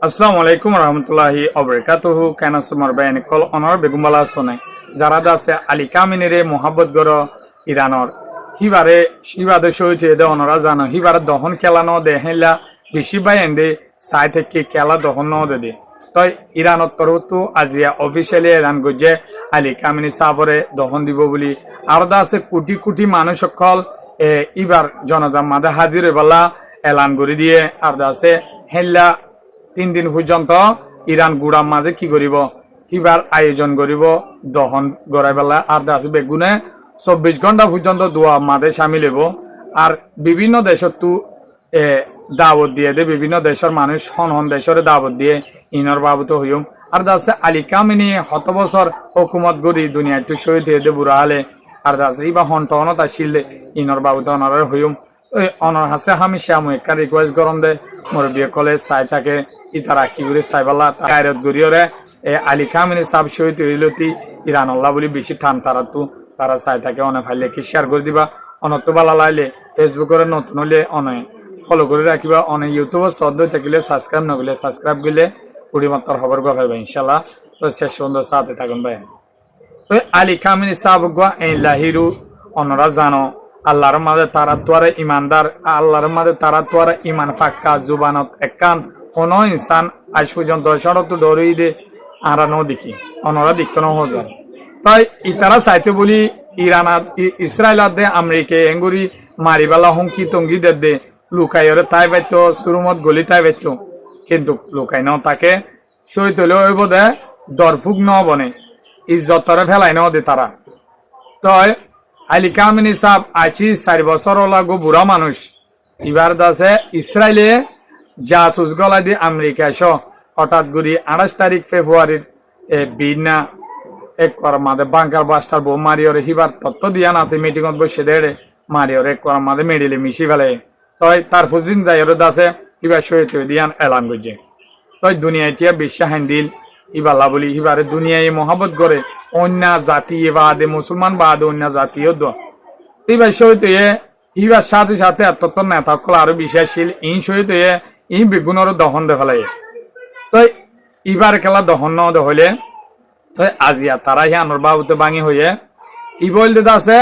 আসসালামু আলাইকুম রহমতুল্লাহি অবরাকাতুহু কেন সুমার বেন কল অনর বেগুমবালা সনে যারা দাসে আলী কামিনেরে মোহাব্বত গর ইরানর হিবারে শহীদ দে অনরা জানো হিবারে দহন খেলানো দে হেলা বেশি বাইন্দে সাই থেকে খেলা দহন ন দে তই ইরানত তরফতো আজিয়া অফিসিয়ালি এলান গজে আলী কামিনী সাফরে দহন দিব বুলি আর দাসে কোটি কোটি মানুষ সকল ইবার জনতার মাঝে হাজির বেলা এলান করে দিয়ে আর দাসে হেলা 3 দিন পর্যন্ত ইরান গুড়ার মাঝে কি করিব কিবার আয়োজন করিব দহন গড়াই বেলা আর দাসে বেগুনে 24 ঘন্টা পর্যন্ত দোয়া মাঝে সামিল হইব আর বিভিন্ন দেশত দাওয়াত দিয়ে দে বিভিন্ন দেশের মানুষ হন দেশের দাওয়াত দিয়ে ইনর বাবত হইম আর দাসে আলী কামিনী 7 বছর হুকুমত গড়ি দুনিয়াতে শহীদ হয়ে দে বুড়া হালে আর দাসে ইবা হন্টনত আসিল ইনর বাবত অনর হইম অনর হাসে হামেশা আমি একটা রিকোয়েস্ট গরম দে মোর বিয়ে কলে চাই থাকে ইতারা কি করে চাইবালা কায়রত গড়িয়রে আলী কামিনী সাব শহীদ হইলতি ইরান আল্লাহ বলি বেশি ঠান তারা চাই থাকে অনেক ফাইলে কি শেয়ার করে দিবা অনত বালা লাইলে ফেসবুকের নতুন হলে অনেক ফলো করে রাখিবা অনেক ইউটিউবের সদ্য থাকিলে সাবস্ক্রাইব নগলে সাবস্ক্রাইব গেলে কুড়ি মাত্রার খবর পাইবা ইনশাল্লাহ তো শেষ সুন্দর সাথে থাকুন ভাই তো আলী কামিনী সাব এই লাহিরু অনরা জানো আল্লাহর মাঝে তারা তোয়ারে ইমানদার আল্লাহর মাঝে তারা তোয়ারে ইমান ফাক্কা জুবানত একান কোন ইনসান আজ পর্যন্ত শরত ডরি দে আরা ন দেখি অনরা দিক্ষণ হজার তাই ইতারা চাইতে বলি ইরান ইসরায়েল দে আমেরিকা এঙ্গুরি মারিবালা হুমকি টঙ্গি দে লুকাইরে তাই বাইতো সুরুমত গলি তাই বাইতো কিন্তু লুকাই ন তাকে শহীদ হলে হইব দে দরফুক ন বনে ইজ্জতরে ফেলাই ন দে তারা তই আলী কামিনী সাহ 4 বছর লাগো বুড়া মানুষ এবার দাসে ইসরায়েলে জাসুস গলা দিয়ে আমেরিকা হঠাৎ করে 28 তারিখ ফেব্রুয়ারির বিনা এক করার মাঝে বাঙ্কার বাস্টার বউ মারিওরে হিবার তত্ত্ব দিয়া নাতে মিটিং বসে দেড়ে মারিওরে এক করার মাঝে মেডিলে মিশি ফেলে তই তার ফুজিন যাইরে দাসে হিবার শহীদ দিয়ান এলান করছে তই দুনিয়াটিয়া বিশ্বা হ্যান্ডিল ইবাল্লা বলি হিবারে দুনিয়ায় মহাবত করে অন্য জাতি বাদে মুসলমান বাদে অন্য জাতীয় এবার শহীদ হিবার সাথে সাথে এত নেতা খোলা আরো বিশ্বাসশীল ইন শহীদ এই বেগুনের দহন দে ফেলাই তো এবার খেলা দহন ন হলে তো আজিয়া তারা হি আনর বাবুতে ভাঙি হয়ে ই বলতে আছে